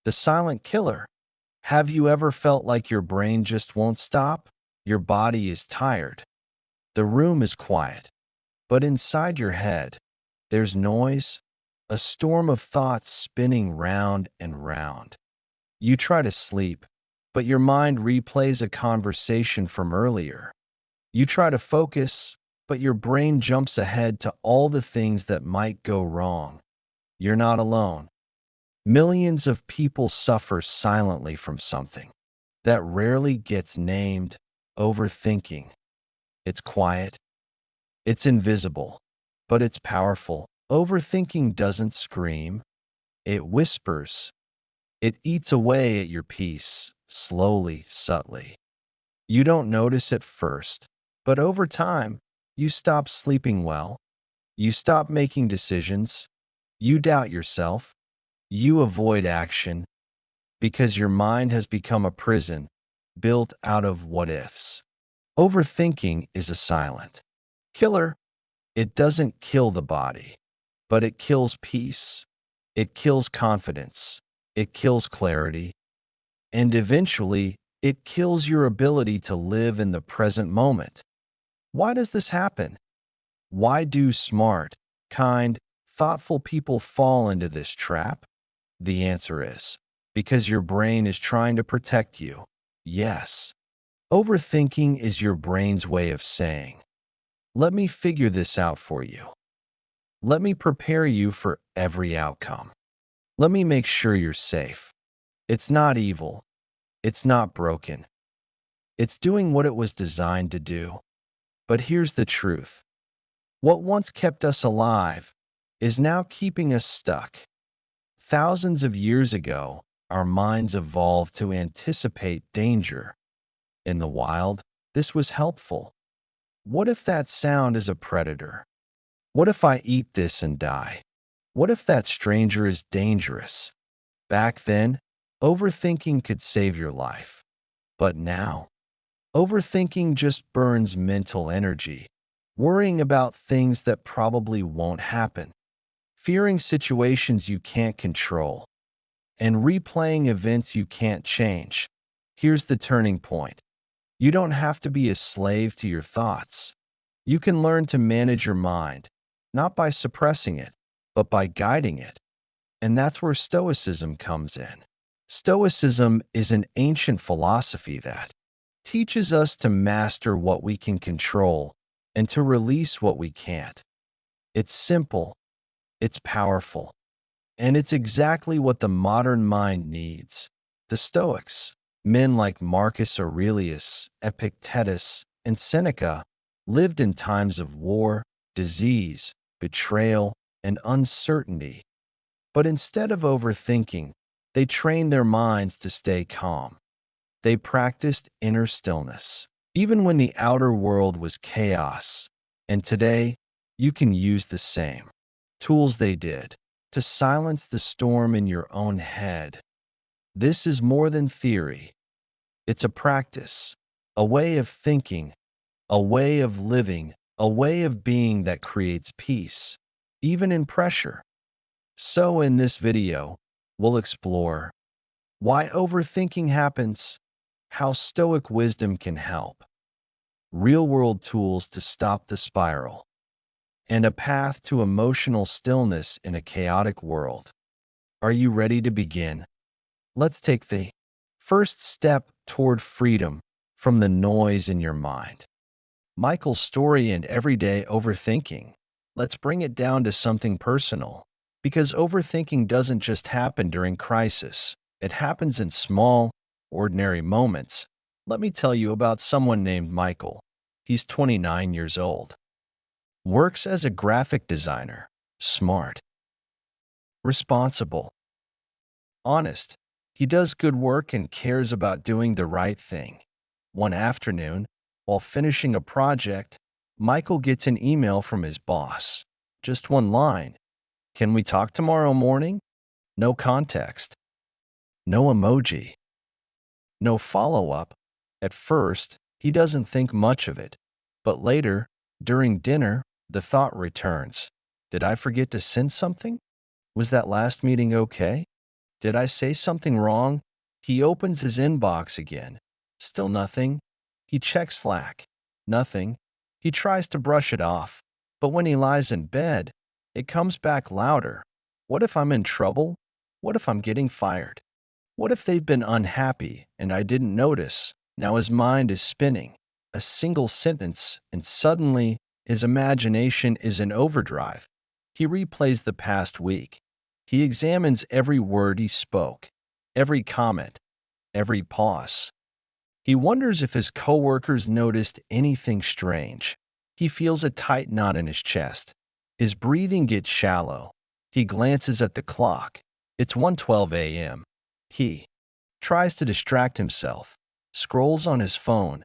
The silent killer. Have you ever felt like your brain just won't stop? Your body is tired. The room is quiet. But inside your head, there's noise, a storm of thoughts spinning round and round. You try to sleep, but your mind replays a conversation from earlier. You try to focus, but your brain jumps ahead to all the things that might go wrong. You're not alone. Millions of people suffer silently from something that rarely gets named: overthinking. It's quiet, it's invisible, but it's powerful. Overthinking doesn't scream, it whispers. It eats away at your peace, slowly, subtly. You don't notice at first, but over time, you stop sleeping well, you stop making decisions, you doubt yourself, you avoid action, because your mind has become a prison built out of what ifs. Overthinking is a silent killer. It doesn't kill the body, but it kills peace. It kills confidence. It kills clarity. And eventually, it kills your ability to live in the present moment. Why does this happen? Why do smart, kind, thoughtful people fall into this trap? The answer is because your brain is trying to protect you. Yes. Overthinking is your brain's way of saying, let me figure this out for you. Let me prepare you for every outcome. Let me make sure you're safe. It's not evil. It's not broken. It's doing what it was designed to do. But here's the truth. What once kept us alive is now keeping us stuck. Thousands of years ago, our minds evolved to anticipate danger. In the wild, this was helpful. What if that sound is a predator? What if I eat this and die? What if that stranger is dangerous? Back then, overthinking could save your life. But now, overthinking just burns mental energy, worrying about things that probably won't happen, fearing situations you can't control, and replaying events you can't change. Here's the turning point. You don't have to be a slave to your thoughts. You can learn to manage your mind, not by suppressing it, but by guiding it. And that's where Stoicism comes in. Stoicism is an ancient philosophy that teaches us to master what we can control and to release what we can't. It's simple, it's powerful, and it's exactly what the modern mind needs. The Stoics, men like Marcus Aurelius, Epictetus, and Seneca, lived in times of war, disease, betrayal, and uncertainty. But instead of overthinking, they trained their minds to stay calm. They practiced inner stillness, even when the outer world was chaos. And today, you can use the same tools they did to silence the storm in your own head. This is more than theory. It's a practice, a way of thinking, a way of living, a way of being that creates peace, even in pressure. So in this video, we'll explore why overthinking happens, how Stoic wisdom can help, real-world tools to stop the spiral, and a path to emotional stillness in a chaotic world. Are you ready to begin? Let's take the first step toward freedom from the noise in your mind. Michael's story and everyday overthinking. Let's bring it down to something personal, because overthinking doesn't just happen during crisis. It happens in small, ordinary moments. Let me tell you about someone named Michael. He's 29 years old. Works as a graphic designer. Smart. Responsible. Honest. He does good work and cares about doing the right thing. One afternoon, while finishing a project, Michael gets an email from his boss. Just one line. Can we talk tomorrow morning? No context. No emoji. No follow-up. At first, he doesn't think much of it. But later, during dinner, the thought returns. Did I forget to send something? Was that last meeting okay? Did I say something wrong? He opens his inbox again. Still nothing. He checks Slack. Nothing. He tries to brush it off. But when he lies in bed, it comes back louder. What if I'm in trouble? What if I'm getting fired? What if they've been unhappy and I didn't notice? Now his mind is spinning. A single sentence, and suddenly his imagination is in overdrive. He replays the past week. He examines every word he spoke, every comment, every pause. He wonders if his coworkers noticed anything strange. He feels a tight knot in his chest. His breathing gets shallow. He glances at the clock. It's 1:12 a.m. He tries to distract himself, scrolls on his phone,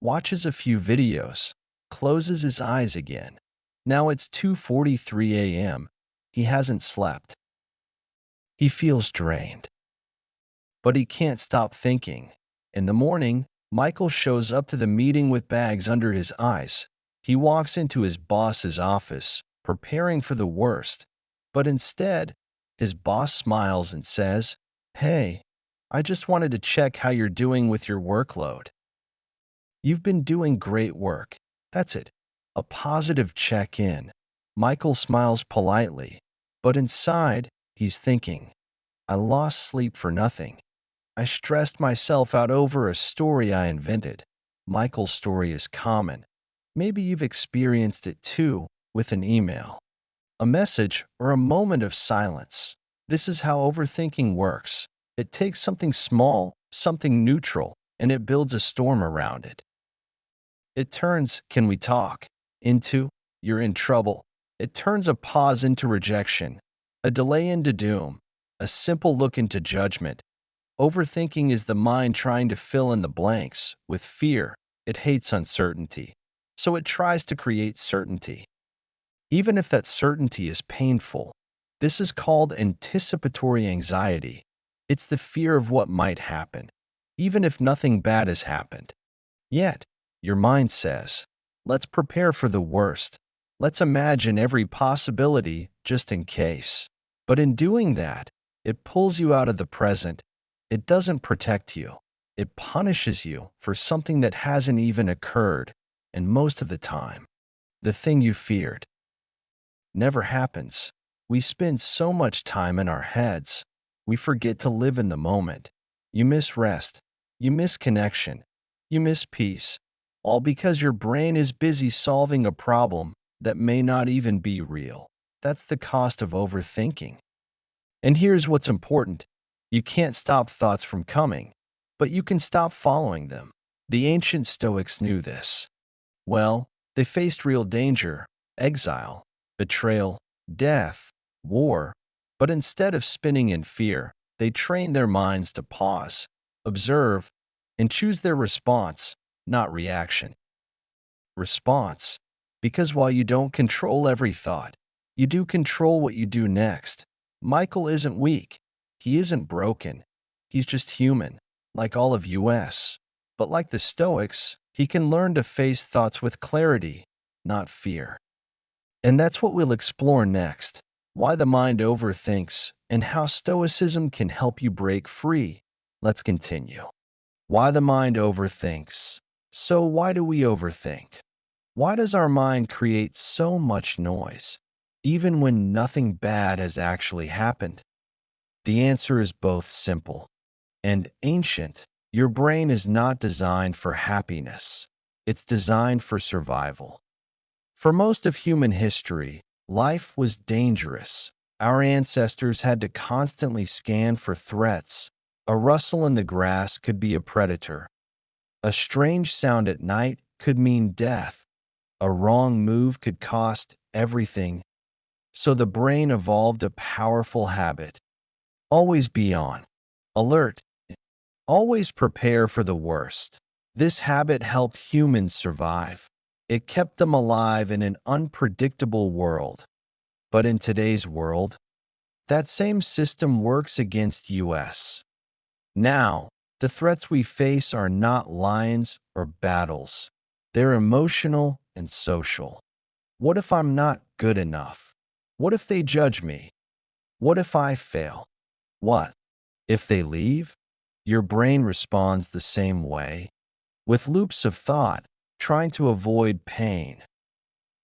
watches a few videos, closes his eyes again. Now it's 2:43 a.m. He hasn't slept. He feels drained. But he can't stop thinking. In the morning, Michael shows up to the meeting with bags under his eyes. He walks into his boss's office, preparing for the worst. But instead, his boss smiles and says, "Hey, I just wanted to check how you're doing with your workload. You've been doing great work." That's it. A positive check-in. Michael smiles politely, but inside, he's thinking, I lost sleep for nothing. I stressed myself out over a story I invented. Michael's story is common. Maybe you've experienced it too with an email, a message, or a moment of silence. This is how overthinking works. It takes something small, something neutral, and it builds a storm around it. It turns, "Can we talk?" into, "You're in trouble." It turns a pause into rejection, a delay into doom, a simple look into judgment. Overthinking is the mind trying to fill in the blanks with fear. It hates uncertainty, so it tries to create certainty, even if that certainty is painful. This is called anticipatory anxiety. It's the fear of what might happen, even if nothing bad has happened. Yet, your mind says, let's prepare for the worst. Let's imagine every possibility just in case. But in doing that, it pulls you out of the present. It doesn't protect you. It punishes you for something that hasn't even occurred. And most of the time, the thing you feared never happens. We spend so much time in our heads, we forget to live in the moment. You miss rest. You miss connection. You miss peace. All because your brain is busy solving a problem that may not even be real. That's the cost of overthinking. And here's what's important. You can't stop thoughts from coming, but you can stop following them. The ancient Stoics knew this. Well, they faced real danger, exile, betrayal, death, war, but instead of spinning in fear, they trained their minds to pause, observe, and choose their response, not reaction. Response. Because while you don't control every thought, you do control what you do next. Michael isn't weak. He isn't broken. He's just human, like all of us. But like the Stoics, he can learn to face thoughts with clarity, not fear. And that's what we'll explore next. Why the mind overthinks and how Stoicism can help you break free. Let's continue. Why the mind overthinks. So why do we overthink? Why does our mind create so much noise, even when nothing bad has actually happened? The answer is both simple and ancient. Your brain is not designed for happiness. It's designed for survival. For most of human history, life was dangerous. Our ancestors had to constantly scan for threats. A rustle in the grass could be a predator. A strange sound at night could mean death. A wrong move could cost everything. So the brain evolved a powerful habit. Always be on alert. Always prepare for the worst. This habit helped humans survive. It kept them alive in an unpredictable world. But in today's world, that same system works against us. Now, the threats we face are not lions or battles. They're emotional and social. What if I'm not good enough? What if they judge me? What if I fail? What If they leave, your brain responds the same way, with loops of thought, trying to avoid pain.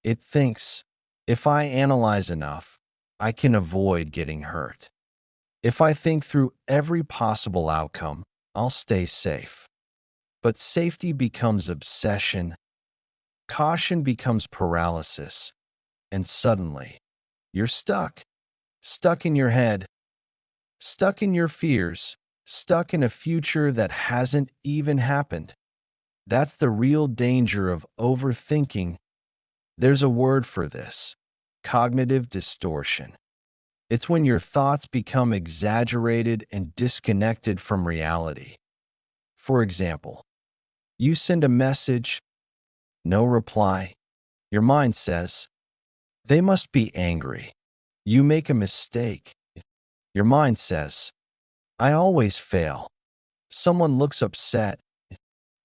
It thinks, if I analyze enough, I can avoid getting hurt. If I think through every possible outcome, I'll stay safe. But safety becomes obsession, caution becomes paralysis, and suddenly, you're stuck. Stuck in your head, stuck in your fears, stuck in a future that hasn't even happened. That's the real danger of overthinking. There's a word for this: cognitive distortion. It's when your thoughts become exaggerated and disconnected from reality. For example, you send a message, no reply. Your mind says, they must be angry. You make a mistake. Your mind says, I always fail. Someone looks upset.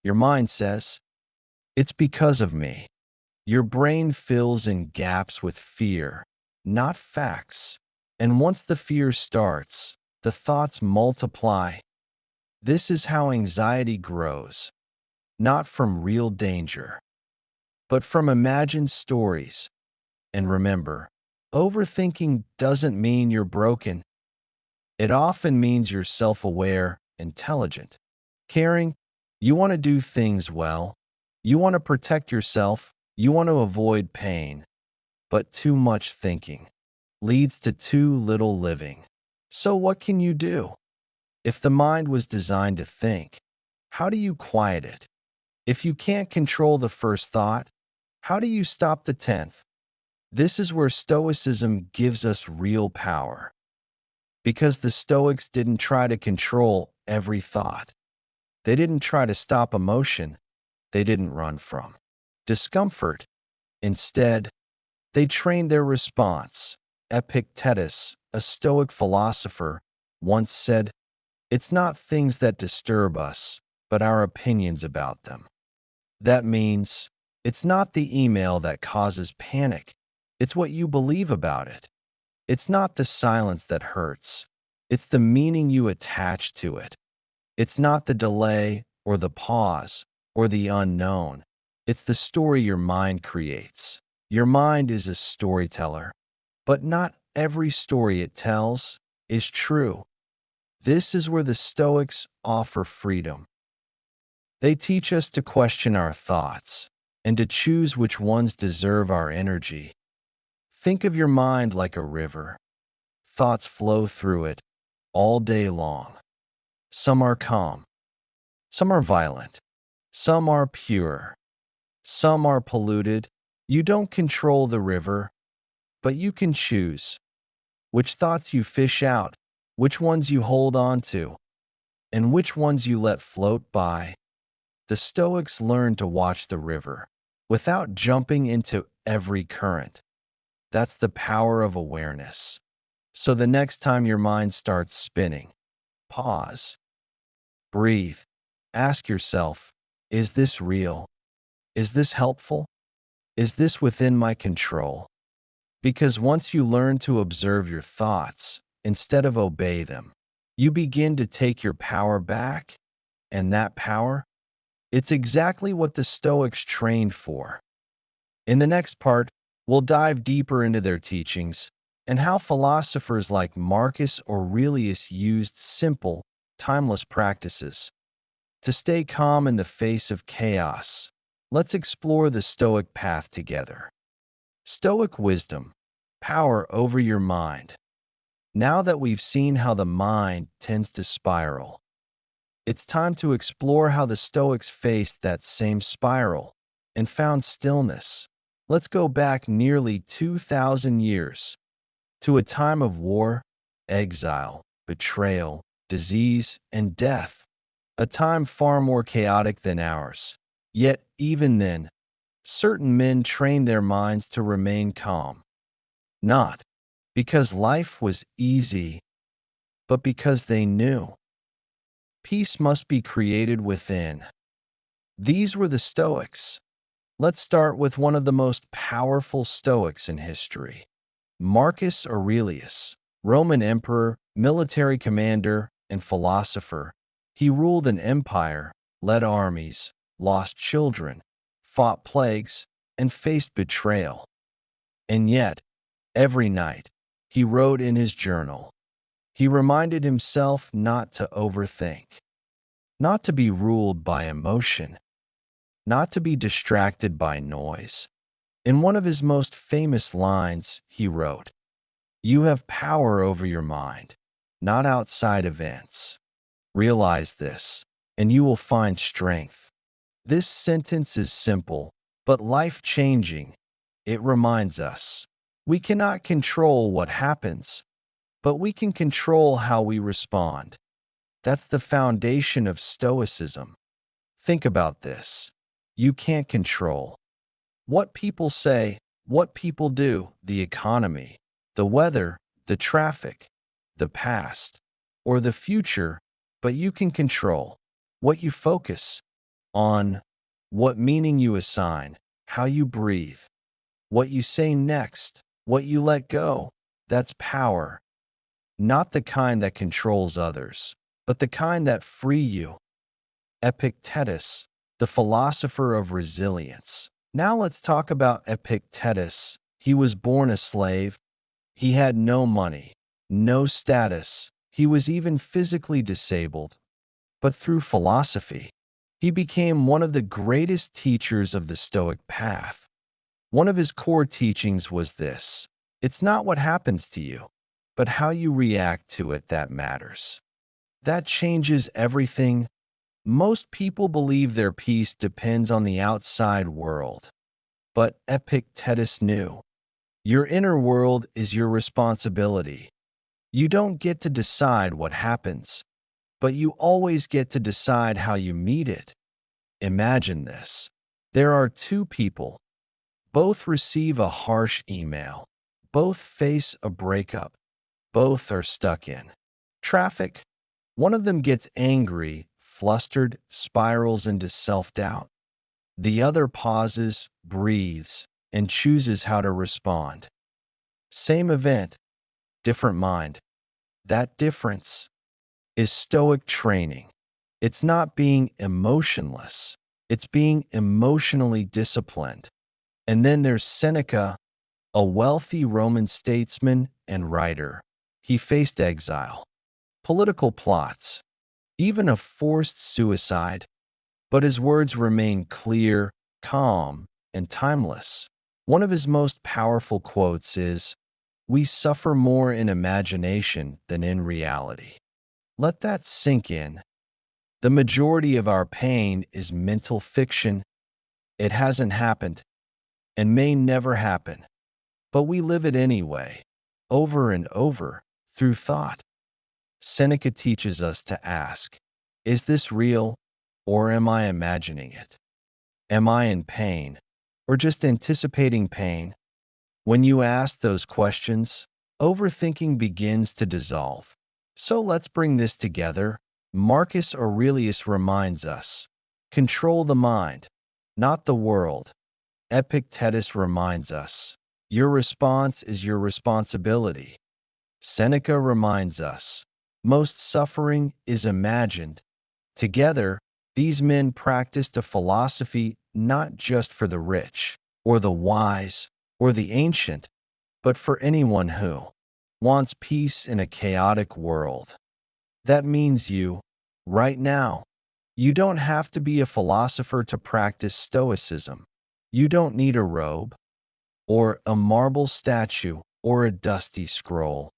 Your mind says, it's because of me. Your brain fills in gaps with fear, not facts. And once the fear starts, the thoughts multiply. This is how anxiety grows, not from real danger, but from imagined stories. And remember, overthinking doesn't mean you're broken. It often means you're self-aware, intelligent, caring. You want to do things well. You want to protect yourself. You want to avoid pain. But too much thinking leads to too little living. So what can you do? If the mind was designed to think, how do you quiet it? If you can't control the first thought, how do you stop the 10th? This is where Stoicism gives us real power. Because the Stoics didn't try to control every thought. They didn't try to stop emotion. They didn't run from discomfort. Instead, they trained their response. Epictetus, a Stoic philosopher, once said, it's not things that disturb us, but our opinions about them. That means it's not the email that causes panic. It's what you believe about it. It's not the silence that hurts. It's the meaning you attach to it. It's not the delay or the pause or the unknown. It's the story your mind creates. Your mind is a storyteller, but not every story it tells is true. This is where the Stoics offer freedom. They teach us to question our thoughts and to choose which ones deserve our energy. Think of your mind like a river. Thoughts flow through it all day long. Some are calm. Some are violent. Some are pure. Some are polluted. You don't control the river, but you can choose which thoughts you fish out, which ones you hold on to, and which ones you let float by. The Stoics learned to watch the river without jumping into every current. That's the power of awareness. So the next time your mind starts spinning, pause, breathe, ask yourself, is this real? Is this helpful? Is this within my control? Because once you learn to observe your thoughts instead of obey them, you begin to take your power back. And that power, it's exactly what the Stoics trained for. In the next part, we'll dive deeper into their teachings and how philosophers like Marcus Aurelius used simple, timeless practices to stay calm in the face of chaos. Let's explore the Stoic path together. Stoic wisdom, power over your mind. Now that we've seen how the mind tends to spiral, it's time to explore how the Stoics faced that same spiral and found stillness. Let's go back nearly 2,000 years to a time of war, exile, betrayal, disease, and death, a time far more chaotic than ours. Yet, even then, certain men trained their minds to remain calm, not because life was easy, but because they knew peace must be created within. These were the Stoics. Let's start with one of the most powerful Stoics in history, Marcus Aurelius, Roman emperor, military commander, and philosopher. He ruled an empire, led armies, lost children, fought plagues, and faced betrayal. And yet, every night, he wrote in his journal. He reminded himself not to overthink, not to be ruled by emotion, not to be distracted by noise. In one of his most famous lines, he wrote, "You have power over your mind, not outside events. Realize this, and you will find strength." This sentence is simple, but life-changing. It reminds us we cannot control what happens, but we can control how we respond. That's the foundation of Stoicism. Think about this. You can't control what people say, what people do, the economy, the weather, the traffic, the past, or the future, but you can control what you focus on, what meaning you assign, how you breathe, what you say next, what you let go. That's power, not the kind that controls others, but the kind that free you. Epictetus, the philosopher of resilience. Now let's talk about Epictetus. He was born a slave. He had no money, no status. He was even physically disabled. But through philosophy, he became one of the greatest teachers of the Stoic path. One of his core teachings was this: it's not what happens to you, but how you react to it that matters. That changes everything. Most people believe their peace depends on the outside world. But Epictetus knew your inner world is your responsibility. You don't get to decide what happens, but you always get to decide how you meet it. Imagine this. There are two people. Both receive a harsh email. Both face a breakup. Both are stuck in traffic. One of them gets angry, flustered, spirals into self-doubt. The other pauses, breathes, and chooses how to respond. Same event, different mind. That difference is Stoic training. It's not being emotionless. It's being emotionally disciplined. And then there's Seneca, a wealthy Roman statesman and writer. He faced exile, political plots, even a forced suicide, but his words remain clear, calm, and timeless. One of his most powerful quotes is, "We suffer more in imagination than in reality." Let that sink in. The majority of our pain is mental fiction. It hasn't happened and may never happen, but we live it anyway, over and over, through thought. Seneca teaches us to ask, is this real, or am I imagining it? Am I in pain, or just anticipating pain? When you ask those questions, overthinking begins to dissolve. So let's bring this together. Marcus Aurelius reminds us, control the mind, not the world. Epictetus reminds us, your response is your responsibility. Seneca reminds us, most suffering is imagined. Together, these men practiced a philosophy not just for the rich, or the wise, or the ancient, but for anyone who wants peace in a chaotic world. That means you, right now. You don't have to be a philosopher to practice Stoicism. You don't need a robe, or a marble statue, or a dusty scroll.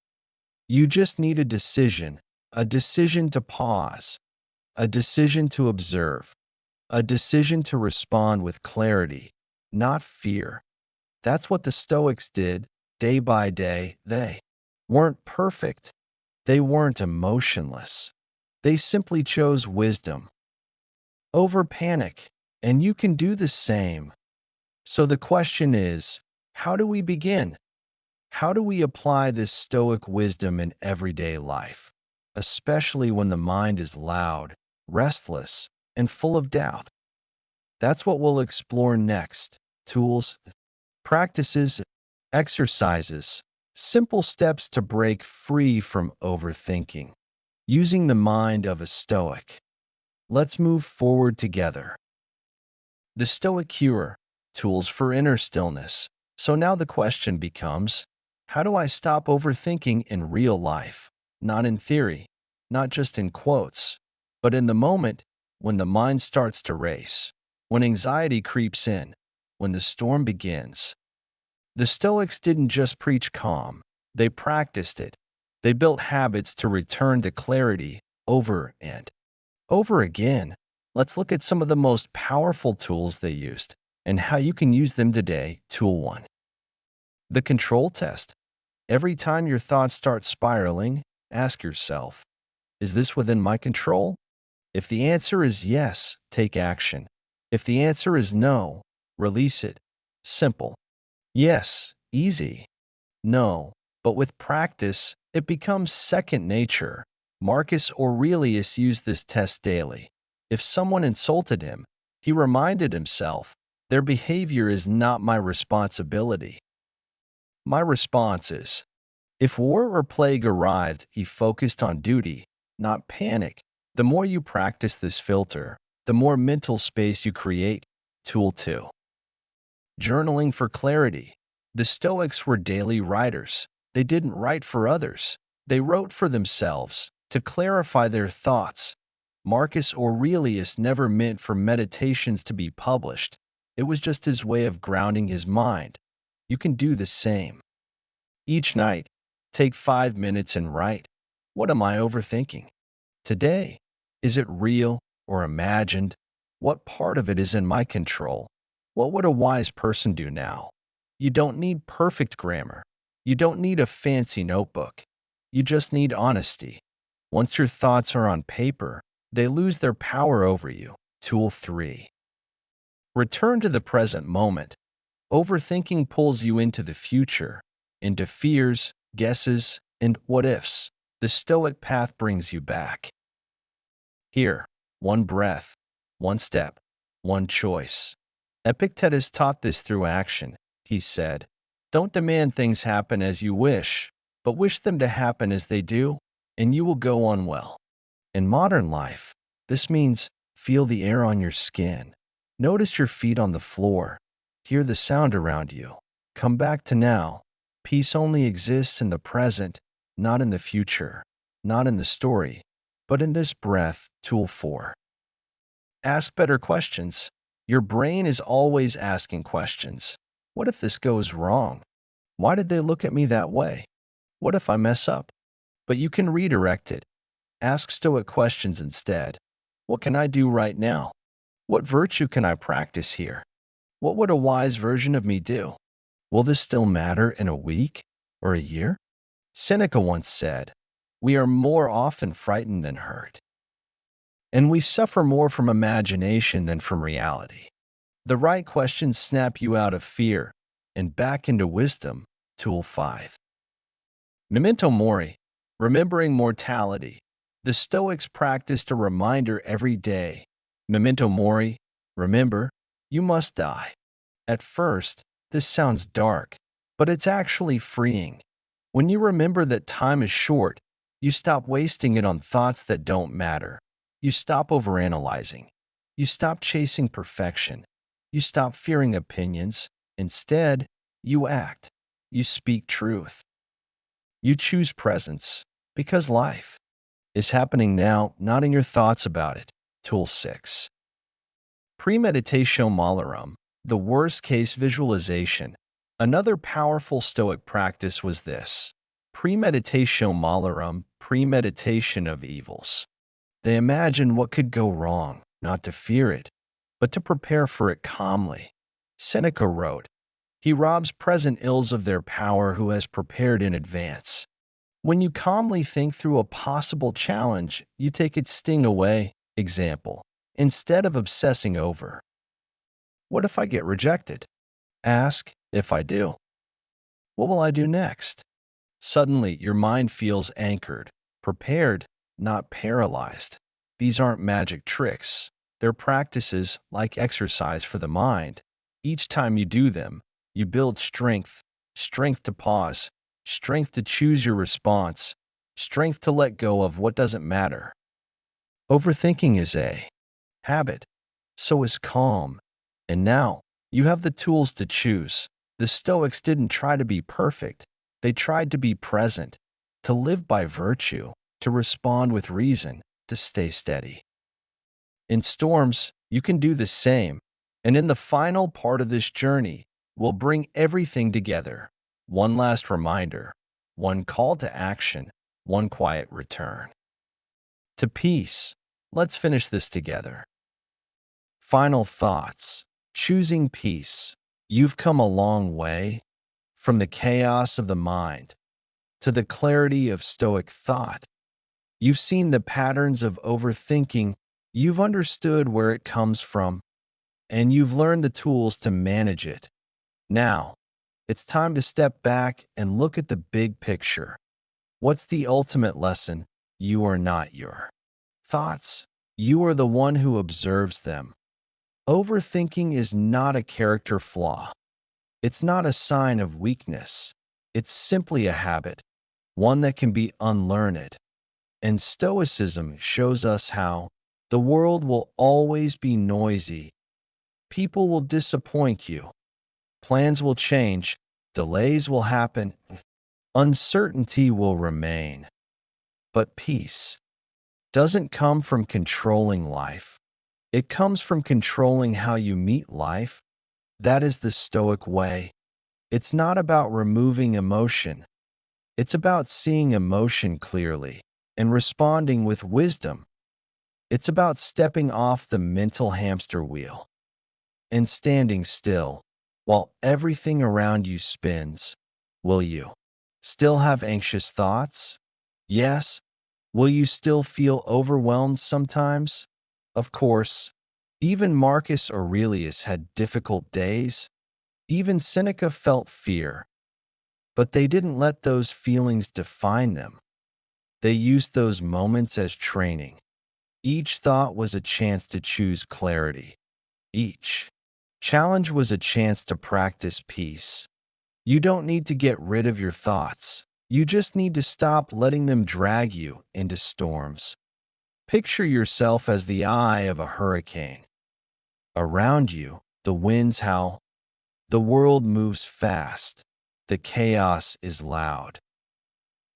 You just need a decision to pause, a decision to observe, a decision to respond with clarity, not fear. That's what the Stoics did, day by day. They weren't perfect. They weren't emotionless. They simply chose wisdom over panic, and you can do the same. So the question is, how do we begin? How do we apply this Stoic wisdom in everyday life, especially when the mind is loud, restless, and full of doubt? That's what we'll explore next. Tools, practices, exercises, simple steps to break free from overthinking. Using the mind of a Stoic. Let's move forward together. The Stoic cure, tools for inner stillness. So now the question becomes, how do I stop overthinking in real life? Not in theory, not just in quotes, but in the moment when the mind starts to race, when anxiety creeps in, when the storm begins. The Stoics didn't just preach calm, they practiced it. They built habits to return to clarity over and over again. Let's look at some of the most powerful tools they used and how you can use them today. Tool 1. The control test. Every time your thoughts start spiraling, ask yourself, is this within my control? If the answer is yes, take action. If the answer is no, release it. Simple. Yes, easy. No, but with practice, it becomes second nature. Marcus Aurelius used this test daily. If someone insulted him, he reminded himself, their behavior is not my responsibility. My response is, if war or plague arrived, he focused on duty, not panic. The more you practice this filter, the more mental space you create. Tool 2. Journaling for clarity. The Stoics were daily writers. They didn't write for others. They wrote for themselves, to clarify their thoughts. Marcus Aurelius never meant for meditations to be published. It was just his way of grounding his mind. You can do the same. Each night, take 5 minutes and write, what am I overthinking today? Is it real or imagined? What part of it is in my control? What would a wise person do now? You don't need perfect grammar. You don't need a fancy notebook. You just need honesty. Once your thoughts are on paper, they lose their power over you. Tool 3. Return to the present moment. Overthinking pulls you into the future, into fears, guesses, and what-ifs. The Stoic path brings you back. Here, one breath, one step, one choice. Epictetus taught this through action. He said, don't demand things happen as you wish, but wish them to happen as they do, and you will go on well. In modern life, this means feel the air on your skin. Notice your feet on the floor. Hear the sound around you. Come back to now. Peace only exists in the present, not in the future, not in the story, but in this breath. Tool 4. Ask better questions. Your brain is always asking questions. What if this goes wrong? Why did they look at me that way? What if I mess up? But you can redirect it. Ask Stoic questions instead. What can I do right now? What virtue can I practice here? What would a wise version of me do? Will this still matter in a week or a year? Seneca once said, we are more often frightened than hurt, and we suffer more from imagination than from reality. The right questions snap you out of fear and back into wisdom. Tool 5. Memento mori, remembering mortality. The Stoics practiced a reminder every day. Memento mori, remember, you must die. At first, this sounds dark, but it's actually freeing. When you remember that time is short, you stop wasting it on thoughts that don't matter. You stop overanalyzing. You stop chasing perfection. You stop fearing opinions. Instead, you act. You speak truth. You choose presence, because life is happening now, not in your thoughts about it. Tool 6. Premeditatio malorum, the worst-case visualization. Another powerful Stoic practice was this. Premeditatio malorum, premeditation of evils. They imagine what could go wrong, not to fear it, but to prepare for it calmly. Seneca wrote, he robs present ills of their power who has prepared in advance. When you calmly think through a possible challenge, you take its sting away. Example, instead of obsessing over, what if I get rejected? Ask, if I do, what will I do next? Suddenly, your mind feels anchored, prepared, not paralyzed. These aren't magic tricks. They're practices like exercise for the mind. Each time you do them, you build strength, strength to pause, strength to choose your response, strength to let go of what doesn't matter. Overthinking is a habit, so is calm. And now, you have the tools to choose. The Stoics didn't try to be perfect, they tried to be present, to live by virtue, to respond with reason, to stay steady. In storms, you can do the same, and in the final part of this journey, we'll bring everything together. One last reminder, one call to action, one quiet return to peace. Let's finish this together. Final thoughts. Choosing peace. You've come a long way from the chaos of the mind to the clarity of Stoic thought. You've seen the patterns of overthinking, you've understood where it comes from, and you've learned the tools to manage it. Now, it's time to step back and look at the big picture. What's the ultimate lesson? You are not your thoughts. You are the one who observes them. Overthinking is not a character flaw. It's not a sign of weakness. It's simply a habit, one that can be unlearned. And Stoicism shows us how the world will always be noisy. People will disappoint you. Plans will change. Delays will happen. Uncertainty will remain. But peace doesn't come from controlling life. It comes from controlling how you meet life. That is the Stoic way. It's not about removing emotion. It's about seeing emotion clearly and responding with wisdom. It's about stepping off the mental hamster wheel and standing still while everything around you spins. Will you still have anxious thoughts? Yes. Will you still feel overwhelmed sometimes? Of course. Even Marcus Aurelius had difficult days. Even Seneca felt fear. But they didn't let those feelings define them. They used those moments as training. Each thought was a chance to choose clarity. Each challenge was a chance to practice peace. You don't need to get rid of your thoughts. You just need to stop letting them drag you into storms. Picture yourself as the eye of a hurricane. Around you, the winds howl. The world moves fast. The chaos is loud.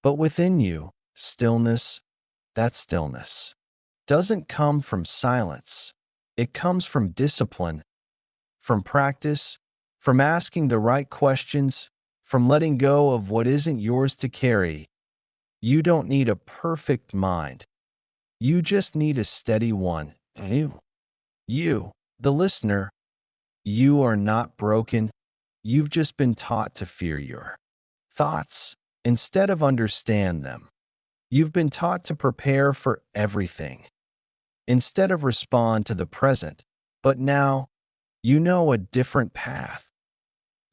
But within you, stillness, that stillness, doesn't come from silence. It comes from discipline, from practice, from asking the right questions, from letting go of what isn't yours to carry. You don't need a perfect mind. You just need a steady one. You, the listener, you are not broken. You've just been taught to fear your thoughts instead of understand them. You've been taught to prepare for everything instead of respond to the present. But now, you know a different path,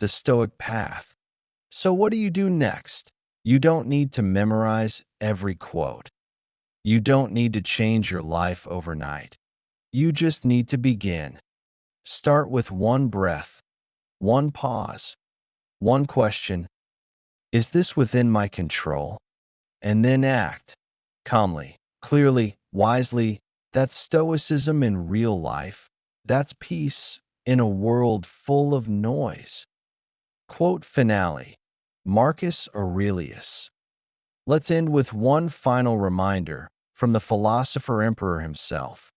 the Stoic path. So what do you do next? You don't need to memorize every quote. You don't need to change your life overnight. You just need to begin. Start with one breath, one pause, one question. Is this within my control? And then act calmly, clearly, wisely. That's Stoicism in real life. That's peace in a world full of noise. Quote finale, Marcus Aurelius. Let's end with one final reminder from the philosopher emperor himself.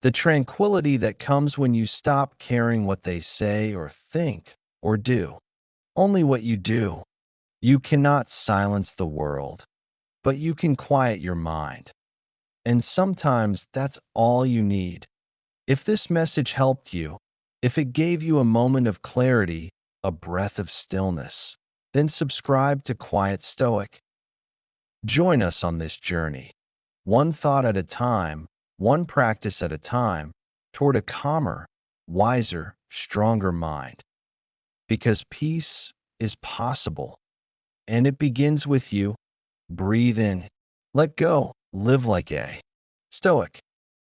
The tranquility that comes when you stop caring what they say or think or do. Only what you do. You cannot silence the world, but you can quiet your mind. And sometimes that's all you need. If this message helped you, if it gave you a moment of clarity, a breath of stillness, then subscribe to Quiet Stoic. Join us on this journey, one thought at a time, one practice at a time, toward a calmer, wiser, stronger mind. Because peace is possible, and it begins with you. Breathe in, let go, live like a Stoic.